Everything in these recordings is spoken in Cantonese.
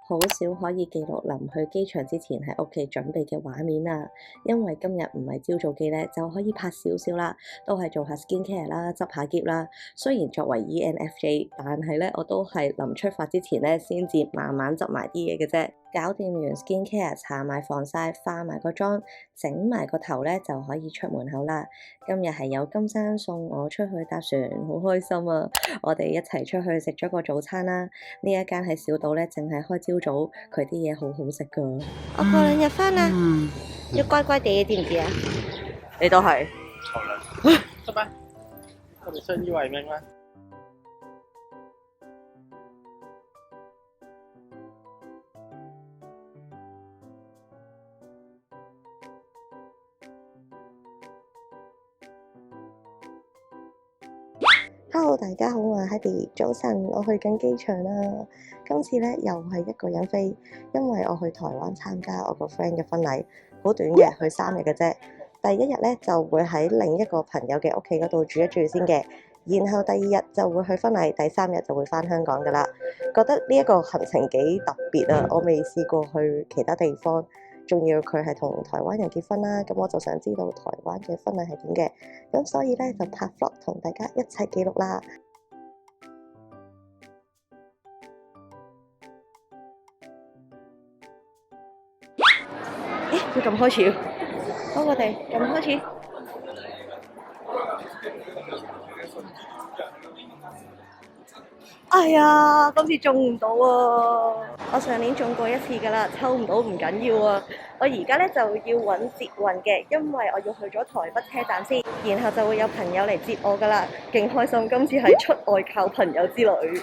好少可以記錄臨去機場之前喺屋企準備嘅畫面啊，因為今日唔係朝早機咧，就可以拍少少啦，都係做下 skin care 啦，執下喼啦。雖然作為 ENFJ， 但係咧我都係臨出發之前咧，先至慢慢執埋啲嘢嘅啫。搞掂完 skin care， 搽埋防曬，化埋個妝，整埋個頭咧，就可以出門口啦。今日係有金山送我出去搭船，好開心啊！我哋一齊出去食咗個早餐啦。呢一間喺小島咧，淨係開朝早，佢啲嘢好好食噶。我過2日返啦，要乖乖地，知唔知啊？你都係。好了，走吧。我哋生意外面嗎？Hello， 大家好，我係 Hedy， 早晨，我去緊機場啦。今次咧又係一個人飛，因為我去台灣參加我個 friend 嘅婚禮，好短嘅，去3日嘅啫。第一日咧就會喺另一個朋友嘅屋企嗰度住一住先嘅，然後第2日就會去婚禮，第3日就會返香港噶啦。覺得呢一個行程幾特別啊，我未試過去其他地方。仲要佢係同台灣人結婚啦，咁我就想知道台灣嘅婚禮係點嘅，咁所以咧就拍 vlog 同大家一齊記錄啦。要撳開始，好，我哋撳開始。哎呀，今次中唔到啊！我上年中過1次㗎啦，抽唔到唔緊要啊。我而家咧就要揾捷運嘅，因為我要去咗台北車站先，然後就會有朋友嚟接我㗎啦，勁開心！今次係出外靠朋友之旅。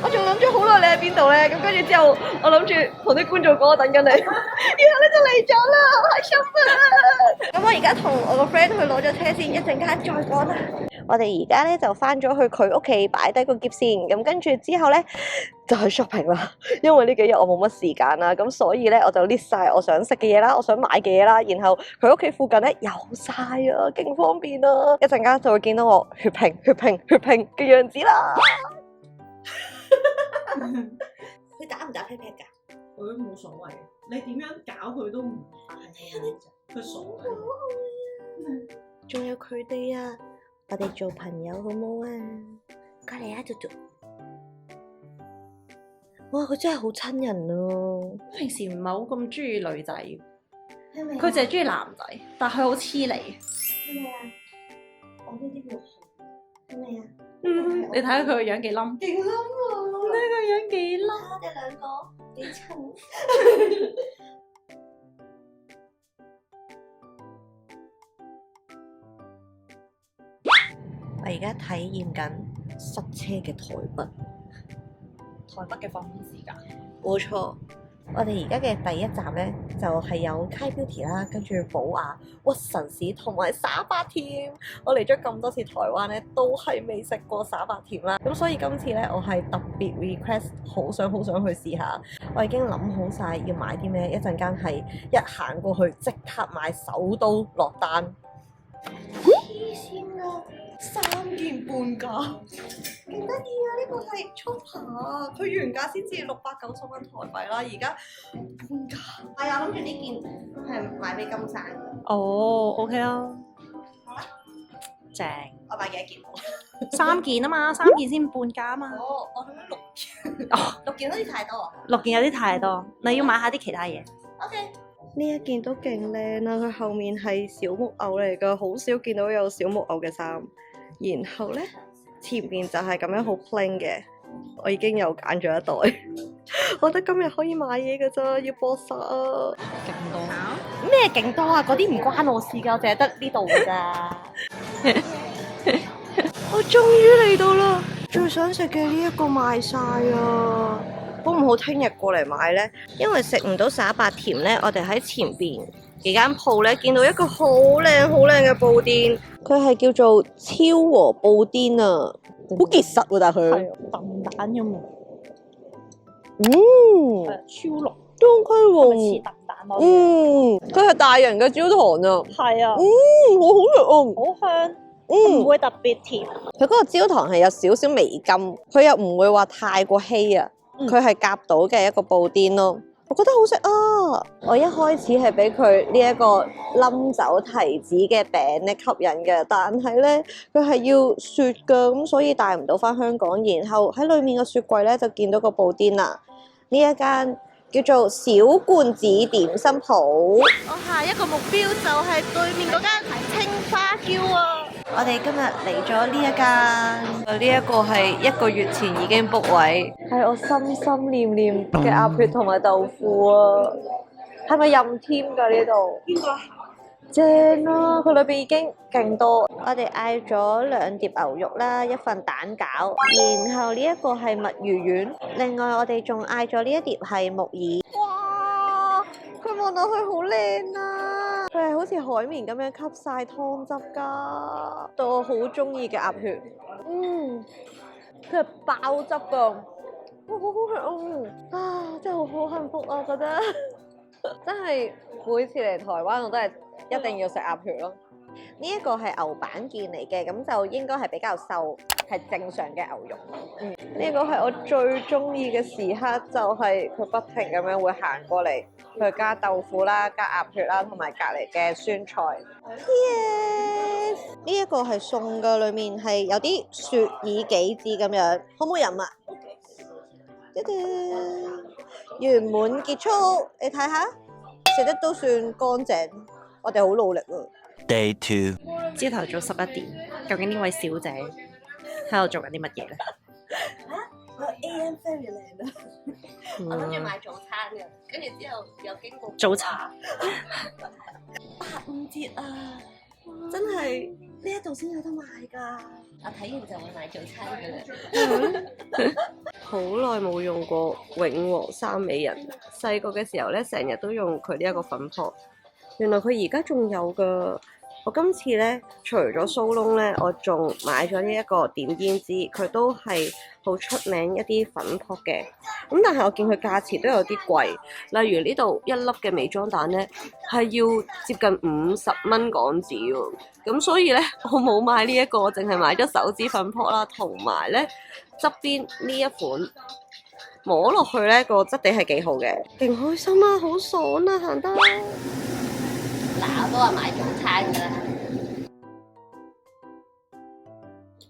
我仲諗咗好耐你喺邊度咧，咁跟住之後我諗住同啲觀眾講我等緊你，然後你就嚟咗啦，好開心啊！咁我而家同我個 friend 去攞咗車先，一陣間再講啦。我哋而家咧就翻咗去佢屋企擺低個喼先，咁跟住之後咧就去 shopping 啦。因為呢幾日我冇乜時間啦，咁所以咧我就 list 晒我想食嘅嘢啦，我想買嘅嘢啦，然後佢屋企附近咧有晒啊，勁方便啊！一陣間就會見到我血拼嘅樣子啦。佢打唔打 pat pat 㗎？佢都冇所謂，你點樣搞佢都唔打佢傻嘅。仲有佢哋啊，我哋做朋友好冇啊？過嚟啊，做做。哇，佢真係好親人啊！平時唔係好咁中意女仔，佢佢淨係中意男仔，但係佢好黐你。係咪啊？我呢啲叫係咪啊？你睇下佢個樣幾冧，勁冧啊！呢個樣幾冧。我哋兩個幾襯。我而家體驗緊塞車嘅台北。台北嘅放空時間。冇錯，我哋而家嘅第一站咧就係有 Kai Beauty 啦，跟住寶雅、屈臣氏同埋灑白甜。我嚟咗咁多次台灣咧，都係未食過灑白甜啦。咁所以今次咧，我係特別 request，好想去試下。我已經諗好晒要買啲咩，一陣間係一行過去即刻買，手刀落單。黐線啊！3件半價，勁得意啊！呢個係 Chopper 啊，佢原價先至690蚊台幣啦，而家半價。係啊，諗住呢件係買俾金山嘅。哦，OK 啊，好啦，正。我買幾多件3件啊嘛，3件先半價啊嘛。哦，我諗6件。哦6件好似太多啊。 6件有啲太多，你要買下啲其他嘢。OK。呢一件都勁靚啊！佢後面係小木偶嚟㗎，好少見到有小木偶嘅衫。然後咧，前面就係咁樣好 plain 嘅。我已經有揀咗一袋，我覺得今日可以買嘢㗎咋，要搏殺啊！勁多。咩勁多啊？嗰啲唔關我事㗎，我淨係得呢度㗎咋。我終於嚟到啦！最想食嘅呢一個賣晒啊！好唔好聽日過嚟買呢？因為食唔到灑白甜呢，我哋喺前邊幾間鋪呢見到一個好靚嘅布甸，佢係叫做超和布甸啊，好結實喎，但係佢係燉蛋咁啊，超濃，都 OK 係咪似喎。燉蛋咯？佢係大人嘅焦糖啊。係啊，好好食啊。好香。嗯，唔會特別甜。佢嗰個焦糖係有少少微甘，佢又唔會話太過稀啊，佢係夾到嘅一個布甸咯。我覺得好食啊！我一開始係俾佢呢一個冧酒提子嘅餅咧吸引嘅，但係咧佢係要雪㗎，咁所以帶唔到翻香港。然後喺裡面嘅雪櫃咧就見到個布甸啦，呢一間叫做小罐子點心鋪。我下一個目標就係對面嗰間青花嬌啊！我哋今日嚟咗呢一間，呢一個係1個月前已經 book 位，係我心心念念嘅鴨血同埋豆腐啊！係咪任添㗎呢度？應該正啊！佢裏邊已經勁多。我哋嗌咗2碟牛肉啦，1份蛋餃，然後呢一個係墨魚丸，另外我哋仲嗌咗呢一碟係木耳。哇！佢望落去好靚啊！佢係好似海綿咁樣吸晒湯汁㗎，到我好中意嘅鴨血。佢係爆汁㗎，哇好好食啊！真係好幸福啊，覺得真係每次嚟台灣我都係一定要食鴨血咯。呢一個係牛板腱嚟嘅，咁就應該係比較瘦，係正常嘅牛肉。呢個係我最中意嘅時刻，就係佢不停咁樣會行過嚟，佢加豆腐啦、加鴨血啦，同埋隔離嘅酸菜。Yes， 呢一個係餸嘅，裡面係有啲雪耳杞子咁樣，可唔可以飲啊？圓滿結束，你睇下，食得都算乾淨，我哋好努力啊！Day 2，朝頭早11點，究竟呢位小姐喺度做緊啲乜嘢咧？我 AM Fairyland 啊！我諗住買早餐嘅，跟住之後又經過早茶85折啊！真係呢一度先有得買㗎。我睇完就會買早餐㗎啦。好耐冇用過永和三美人，細個嘅時候咧，成日都用佢呢一個粉撲。原來佢而家仲有㗎。我今次咧，除咗蘇窿咧，我仲買咗呢一個點胭脂，佢都係好出名一啲粉撲嘅。咁但係我見佢價錢都有啲貴，例如呢度1粒嘅美妝蛋咧係要接近50蚊港紙喎。咁所以咧，我冇買呢一個，淨係買咗手指粉撲啦，同埋咧側邊呢一款摸落去咧個質地係幾好嘅，勁開心啊，好爽啊，行得。嗱，我都話買早餐㗎啦，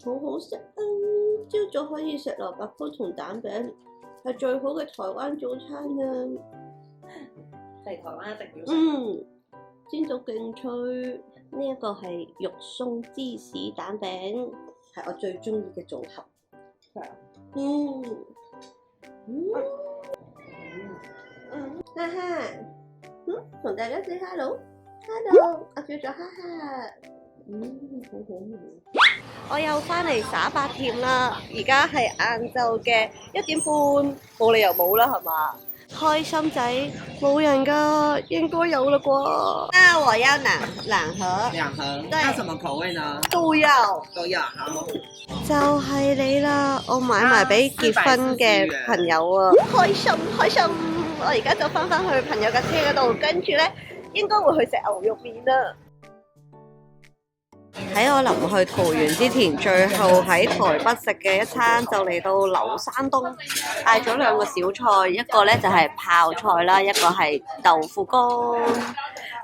好好食啊！朝早可以食蘿蔔糕同蛋餅，係最好嘅台灣早餐啊！嚟台灣一定要食。煎到勁脆，呢一個係肉鬆芝士蛋餅，係我最中意嘅組合。哈哈，同大家 say hello，hello，我叫做哈哈，好好味。我又翻嚟耍八甜啦，而家係晏晝嘅1點半，冇理由冇啦係嘛？開心仔，冇人㗎，應該有啦啩。那我要兩盒。2盒，對要什麼口味呢？都要。都要，好。就係你啦，我買埋俾結婚嘅朋友啊，開心開心！我而家就翻去朋友架車嗰度，跟住咧應該會去食牛肉麵啦。喺我臨去桃園之前，最後喺台北食嘅一餐就嚟到劉山東，嗌咗2個小菜，一個咧就係泡菜啦，一個係豆腐乾。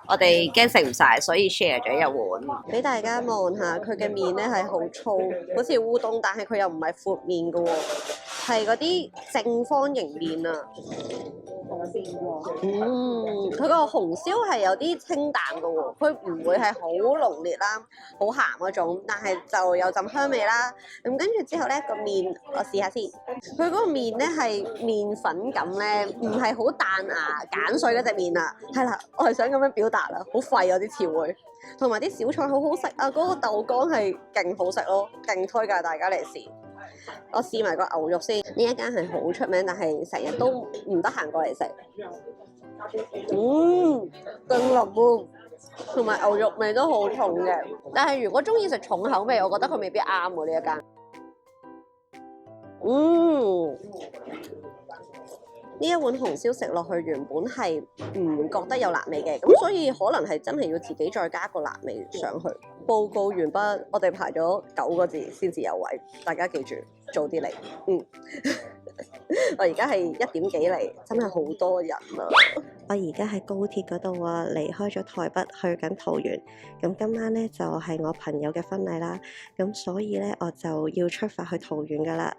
我哋驚食唔晒，所以 share 咗1碗。俾大家望下，佢嘅麵咧係好粗，好似烏冬，但係佢又唔係闊麵㗎喎，係嗰啲正方形麵啊。佢個紅燒係有啲清淡㗎喎，佢唔會係好濃烈啦，好鹹嗰種，但係就有陣香味啦。咁跟住之後咧個麵，我試下先。佢嗰個麵咧係麵粉感咧，唔係好彈牙鹼水嗰隻麵啊。係啦，我係想咁樣表達啦，好廢啊啲詞彙。同埋啲小菜好好食啊，嗰個豆乾係勁好食咯，勁推介大家嚟試。我試埋個牛肉先，呢一間係好出名，但係成日都唔得閒過嚟食。勁腍喎，同埋牛肉味都好重嘅。但係如果中意食重口味，我覺得佢未必啱喎呢一間。呢一碗紅燒食落去原本係唔覺得有辣味嘅，咁所以可能係真係要自己再加個辣味上去。報告完畢，我哋排咗9個字先至有位，大家記住早啲嚟。我而家係1點幾嚟，真係好多人啊！我而家喺高鐵嗰度啊，離開咗台北去緊桃園。咁今晚咧就係我朋友嘅婚禮啦，咁所以咧我就要出發去桃園噶啦。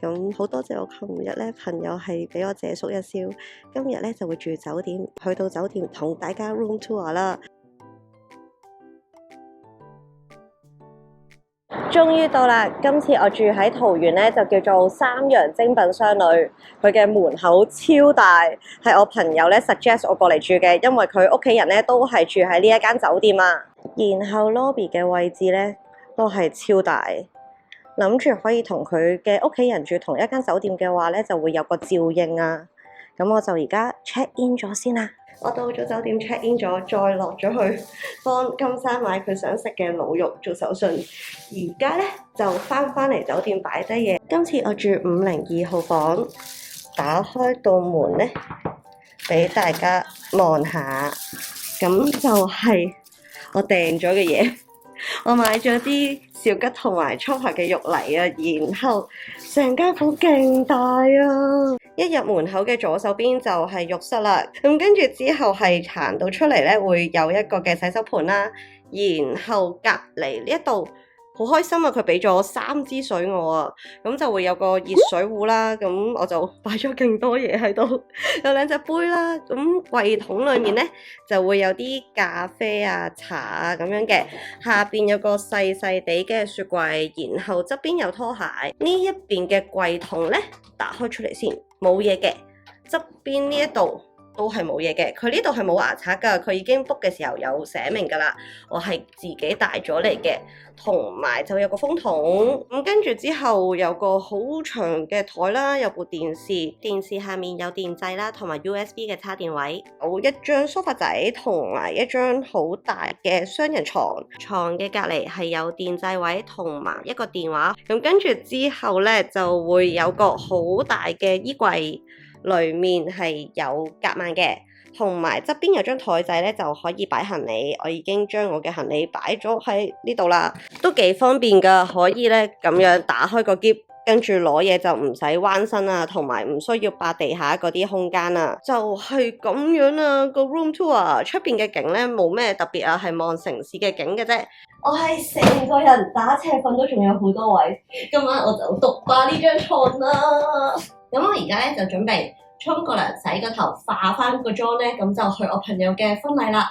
咁好多謝我琴日咧朋友係俾我借宿一宵，今日咧就會住酒店，去到酒店同大家 room tour 啦。終於到啦！今次我住喺桃園咧，就叫做三洋精品商旅。佢嘅門口超大，係我朋友咧 suggest 我過嚟住嘅，因為佢屋企人咧都係住喺呢一間酒店啊。然後 lobby 嘅位置咧都係超大，諗住可以同佢嘅屋企人住同一間酒店嘅話咧，就會有個照應啊。咁我就而家 check in 咗先啦。我到咗酒店 check in 咗，再落咗去幫金山買佢想食嘅滷肉做手信。而家咧就翻嚟酒店擺低嘢。今次我住502號房，打開道門咧俾大家望下，咁就係我訂咗嘅嘢。我買咗啲小吉同埋葱排嘅肉泥啊，然後成間房勁大啊！一入門口嘅左手邊就係浴室啦，咁跟住之後係行到出嚟咧，會有一個嘅洗手盆啦，然後隔離呢一度好開心啊！佢俾咗3支水我啊，咁就會有個熱水壺啦，咁我就擺咗勁多嘢喺度，有2隻杯啦，咁櫃桶裏面咧就會有啲咖啡啊、茶啊咁樣嘅，下邊有個細細地嘅雪櫃，然後側邊有拖鞋。呢一邊嘅櫃桶咧打開出嚟先，冇嘢嘅，側邊呢一度都係冇嘢嘅，佢呢度係冇牙刷噶，佢已經 book 嘅時候有寫明噶啦，我係自己帶咗嚟嘅，同埋就有個風筒，咁跟住之後有個好長嘅台啦，有部電視，電視下面有電掣啦，同埋 USB 嘅插電位，有一張梳化仔同埋一張好大嘅雙人床，床嘅隔離係有電掣位同埋一個電話，咁跟住之後咧就會有個好大嘅衣櫃。裏面係有夾萬嘅，同埋側邊有張台仔咧就可以擺行李。我已經將我嘅行李擺咗喺呢度啦，都幾方便噶，可以咧咁樣打開個篋，跟住攞嘢就唔使彎身啊，同埋唔需要霸地下嗰啲空間啊，就係咁樣啊。個 room tour 出邊嘅景咧冇咩特別啊，係望城市嘅景嘅啫。我係成個人打斜瞓都仲有好多位，今晚我就獨霸呢張床啦。咁我而家咧就準備沖個涼、洗個頭、化翻個妝咧，咁就去我朋友嘅婚禮啦。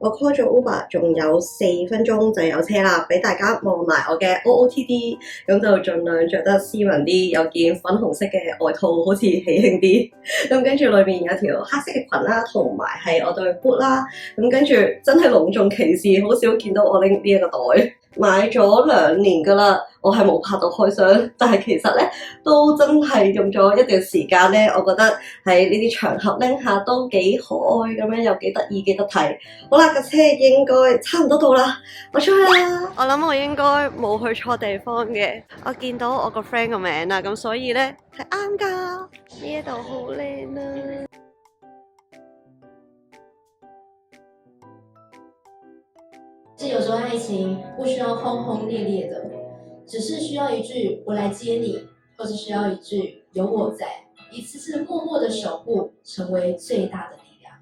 我 call 咗 Uber，仲有4分鐘就有車啦，俾大家望埋我嘅 OOTD， 咁就盡量着得斯文啲，有件粉紅色嘅外套，好似喜慶啲。咁跟住裏面有條黑色嘅裙啦，同埋係我對 boot 啦。咁跟住真係隆重其事，好少見到我拎呢一個袋。買咗2年噶啦，我係冇拍到開箱，但係其實咧都真係用咗一段時間咧，我覺得喺呢啲場合拎下都幾可愛咁樣，又幾得意幾得睇。好啦，架車應該差唔多到啦，我出去啦。我諗我應該冇去錯地方嘅，我見到我個 friend 個名啦，咁所以咧係啱噶，呢一度好靚啊！是有时候爱情不需要轰轰烈烈的，只是需要一句我来接你，或是需要一句有我在，一次次默默的守护，成为最大的力量。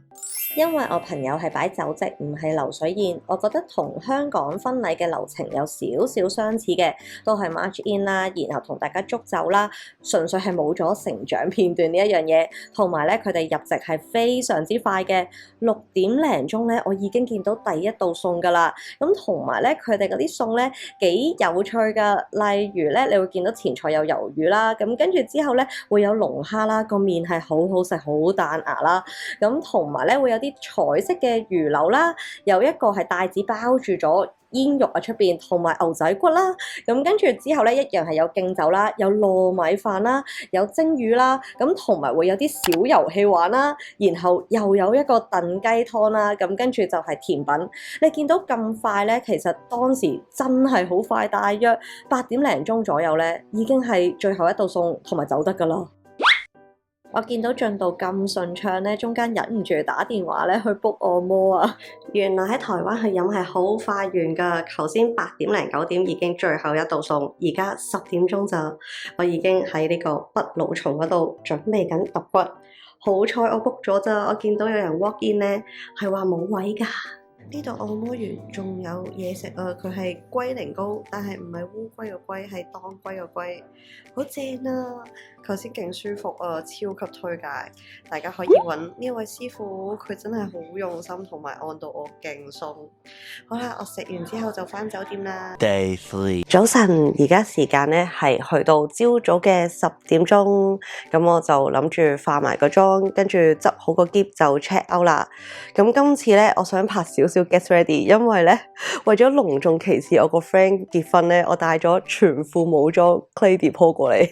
因為我朋友係擺酒席，唔係流水宴，我覺得同香港婚禮嘅流程有少少相似嘅，都係 march in 啦，然後同大家祝酒啦，純粹係冇咗成長片段呢一樣嘢，同埋咧佢哋入席係非常之快嘅，6點零鐘咧，我已經見到第一道餸㗎啦，咁同埋咧佢哋嗰啲餸咧幾有趣㗎，例如咧你會見到前菜有魷魚啦，咁跟住之後咧會有龍蝦啦，個麵係好好食，好彈牙啦，咁同埋咧會有啲彩色嘅魚柳啦，有一個係帶子包住咗煙肉啊出邊，同埋牛仔骨啦。咁跟住之後咧，一樣係有敬酒啦，有糯米飯啦，有蒸魚啦，咁同埋會有啲小遊戲玩啦，然後又有一個燉雞湯啦，咁跟住就係甜品。你見到咁快咧，其實當時真係好快，大約8點零鐘左右咧，已經係最後一道餸同埋走得㗎啦。我見到進度咁順暢咧，中間忍唔住打電話咧去 book 按摩啊！原來喺台灣去飲係好快完㗎，頭先8點零9點已經最後一道餸，而家10點鐘咋，我已經喺呢個北蘆松嗰度準備緊揼骨。好彩我 book 咗咋，我見到有人 walk in 咧係話冇位㗎。呢度按摩完仲有嘢食啊！佢係龜苓膏，但係唔係烏龜個龜，係當歸個龜，好正啊！頭先勁舒服啊，超級推介，大家可以揾呢位師傅，佢真係好用心，同埋按到我勁鬆。好啦，我食完之後就返酒店啦。Day 3。早晨，而家時間咧係去到朝早嘅10點鐘，咁我就諗住化埋個妝，跟住執好個篋就 check out 啦。咁今次咧，我想拍少少 get ready，因為咧為咗隆重其事我個 friend 結婚咧，我帶咗全副武裝 Clé de Peau 過嚟。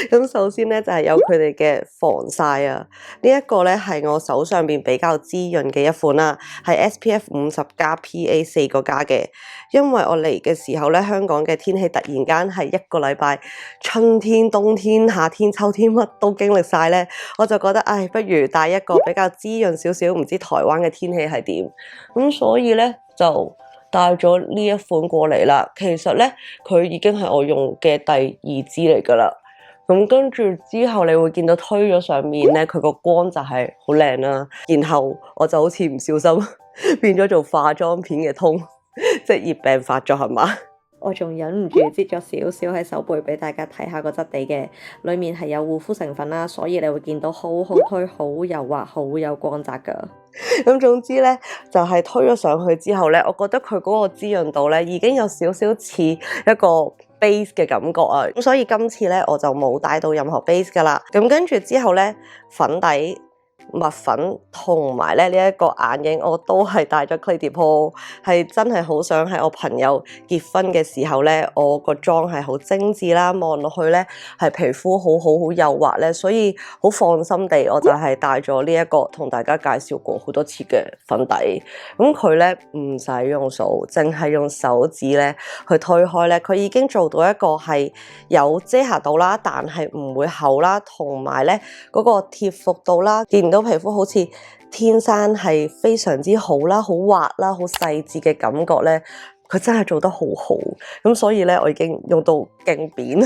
咁首先咧就係有佢哋嘅防曬啊，呢一個咧係我手上邊比較滋潤嘅一款啦，係 SPF 50+PA 4個加嘅。因為我嚟嘅時候咧，香港嘅天氣突然間係一個禮拜春天、冬天、夏天、秋天乜都經歷晒咧，我就覺得不如帶一個比較滋潤少少，唔知台灣嘅天氣係點，咁所以咧就帶咗呢一款過嚟啦。其實咧佢已經係我用嘅第2支嚟噶啦。咁跟住之後，你會見到推咗上面咧，佢個光就係好靚啦。然後我就好似唔小心變咗做化妝片嘅通，職業病發作係嘛？我仲忍唔住擠咗少少喺手背俾大家睇下個質地嘅，裡面係有護膚成分啦，所以你會見到好好推、好柔滑、好有光澤㗎。咁總之咧，就係推咗上去之後咧，我覺得佢嗰個滋潤度咧已經有少少似一個base 嘅感覺啊，咁所以今次咧我就冇帶到任何 base 噶啦。咁跟住之後咧，粉底、蜜粉同埋咧呢一個眼影，我都係帶咗 Clé de Peau，係真係好想喺我朋友結婚嘅時候咧，我個妝係好精緻啦，望落去咧係皮膚好幼滑咧，所以好放心地我就係帶咗呢一個同大家介紹過好多次嘅粉底。咁佢咧唔使用掃，淨係用手指咧去推開咧，佢已經做到一個係有遮瑕度啦，但係唔會厚啦，同埋咧嗰個貼服度啦，見到皮膚好似天生係非常之好啦，好滑啦，好細緻嘅感覺咧，佢真係做得好好。咁所以咧，我已經用到勁扁。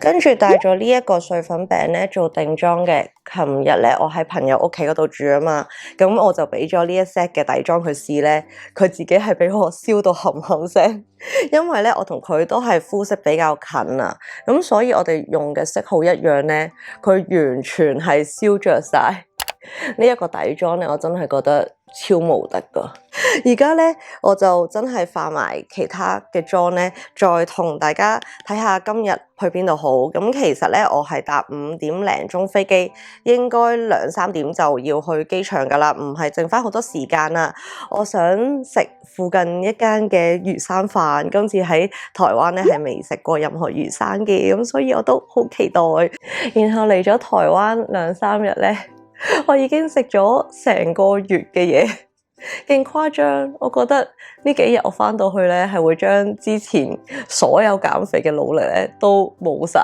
跟住帶咗呢一個碎粉餅咧做定妝嘅。琴日咧，我喺朋友屋企嗰度住啊嘛，咁我就俾咗呢一 set 嘅底妝佢試咧，佢自己係俾我燒到冚冚聲，因為咧我同佢都係膚色比較近啊，咁所以我哋用嘅色號一樣咧，佢完全係燒着晒。呢一個底妝咧，我真係覺得超無敵噶。而家咧，我就真係化埋其他嘅妝咧，再同大家睇下今日去邊度好。咁其實咧，我係搭5點零鐘飛機，應該2、3點就要去機場噶啦，唔係剩翻好多時間啦。我想食附近一間嘅魚生飯，今次喺台灣咧係未食過任何魚生嘅，咁所以我都好期待。然後嚟咗台灣2、3日咧，我已經食咗成個月嘅嘢，勁誇張。我覺得呢幾日我返到去咧，係會將之前所有減肥嘅努力咧都冇晒，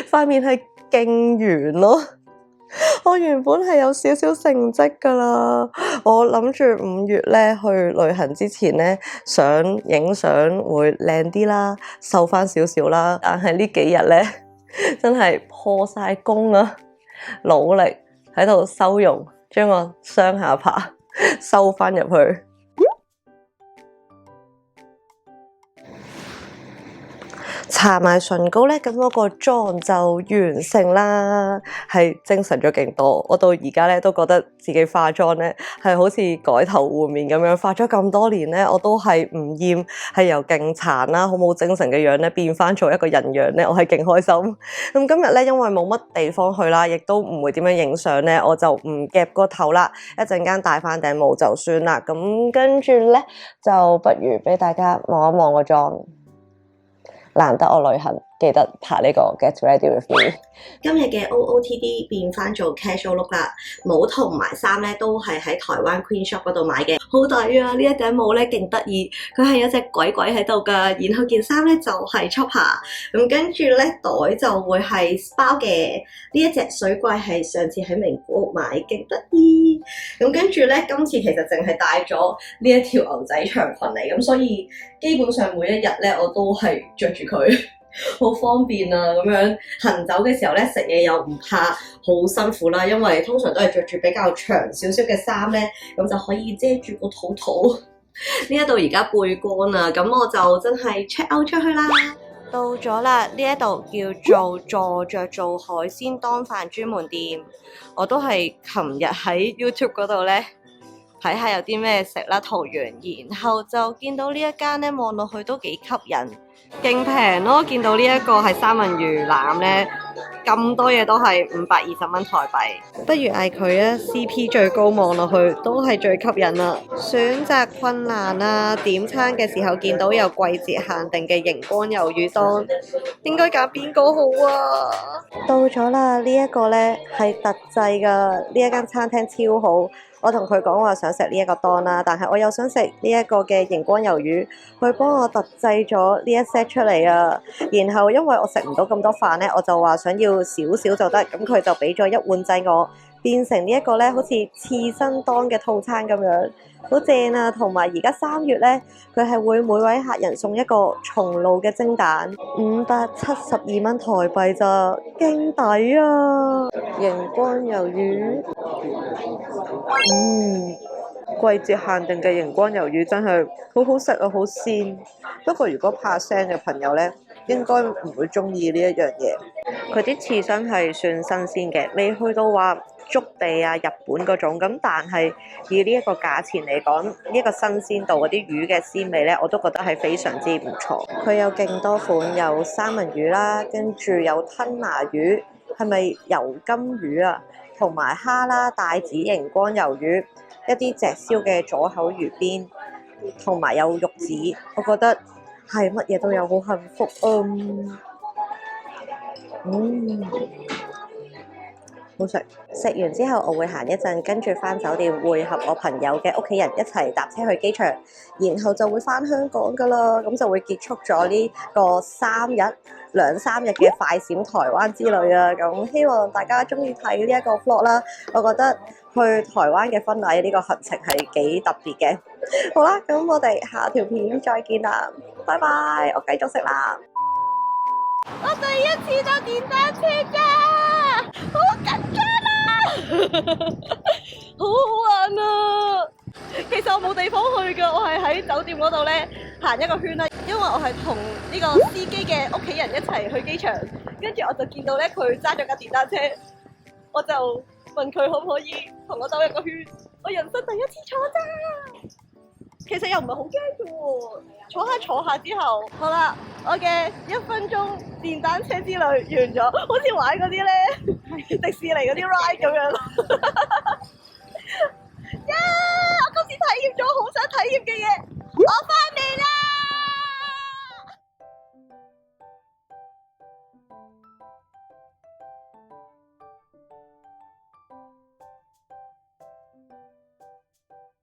塊面係勁圓咯。我原本係有少少成績噶啦，我諗住5月咧去旅行之前咧，想影相會靚啲啦，瘦返少少啦。但係呢幾日咧，真係破晒功啊，努力喺度修容，將個雙下巴收翻入去。搽埋唇膏咧，咁嗰個妝就完成啦，係精神咗勁多。我到而家咧都覺得自己化妝咧係好似改頭換面咁樣，化咗咁多年咧，我都係唔厭，係由勁殘啦，好冇精神嘅樣咧變翻做一個人樣咧，我係勁開心。咁今日咧因為冇乜地方去啦，亦都唔會點樣影相咧，我就唔夾個頭啦，一陣間戴翻頂帽就算啦。咁跟住咧就不如俾大家望一望個妝。難得我旅行，記得拍呢個 Get Ready With Me。今日嘅 OOTD 變翻做 casual look 啦，帽同埋衫咧都係喺台灣 Queen Shop 嗰度買嘅，好抵啊！呢一頂帽咧勁得意，佢係有隻鬼鬼喺度噶，然後件衫咧就係 chopper， 咁跟住咧袋就會係包嘅。呢一隻水怪係上次喺名古屋買，勁得意。咁跟住咧今次其實淨係帶咗呢一條牛仔長裙嚟，咁所以基本上每一日咧我都係着住佢。好方便啊！咁樣行走嘅時候咧，食嘢又唔怕好辛苦啦，因為通常都係着住比較長少少嘅衫咧，咁就可以遮住個肚。呢一度而家背乾啦，咁我就真係 check out 出去啦。到咗啦，呢一度叫做坐着做海鮮當飯專門店，我都係琴日喺 YouTube 嗰度咧睇下有啲咩食啦，圖完，然後就見到呢一間咧，望落去都幾吸引。勁平咯！見到呢一個係三文魚腩咧，咁多嘢都係520蚊台幣，不如嗌佢啊 ！CP 最高，望落去都係最吸引啦。選擇困難啊！點餐嘅時候見到有季節限定嘅熒光魷魚檔，應該揀邊個好啊？到咗啦！呢一個咧係特製噶，呢一間餐廳超好。我同佢講話想食呢一個檔啦，但係我又想食呢一個嘅熒光魷魚，佢幫我特製咗呢一 set 出嚟啊！然後因為我食唔到咁多飯咧，我就話想要少少就得，咁佢就俾咗一碗仔我，變成呢一個咧好似刺身檔嘅套餐咁樣，好正啊！同埋而家3月咧，佢係會每位客人送一個松露嘅蒸蛋，572蚊台幣咋，勁抵啊！熒光魷魚。季節限定嘅熒光魷魚真係好好食啊，好鮮。不過如果怕腥嘅朋友呢，應該唔會中意呢一樣嘢。佢啲刺身係算新鮮嘅，未去到話築地啊、日本嗰種咁，但係以呢一個價錢嚟講，呢一個新鮮度嗰啲魚嘅鮮味呢，我都覺得係非常之唔錯。佢有勁多款，有三文魚啦，跟住有吞拿魚，係咪油金魚啊？同埋蝦啦、帶子熒光魷魚，一啲隻燒嘅左口魚邊，同埋有肉子，我覺得係乜嘢都有，好幸福啊！好食。食完之後，我會行一陣，跟住返酒店會合我朋友嘅屋企人一齊搭車去機場，然後就會返香港㗎喇。咁就會結束咗呢個兩三日嘅快閃台灣之旅啊！咁希望大家鍾意睇呢一個 vlog 啦。我覺得去台灣嘅婚禮呢個行程係幾特別嘅。好啦，咁我哋下條片再見啦，拜拜！我繼續食啦。我第一次搭電單車咋，好緊張啊！好好玩啊！其實我冇地方去㗎，我係喺酒店嗰度咧行一個圈啦，因為我係同呢個司機嘅屋企人一齊去機場，跟住我就見到咧佢揸咗架電單車，我就問佢可唔可以同我兜一個圈，我人生第一次坐咋。其實又唔係好驚嘅喎，坐下之後，好啦，我嘅1分鐘電單車之旅完咗，好似玩嗰啲咧迪士尼嗰啲 ride 咁樣。我今次體驗咗好想體驗嘅嘢，我翻嚟啦！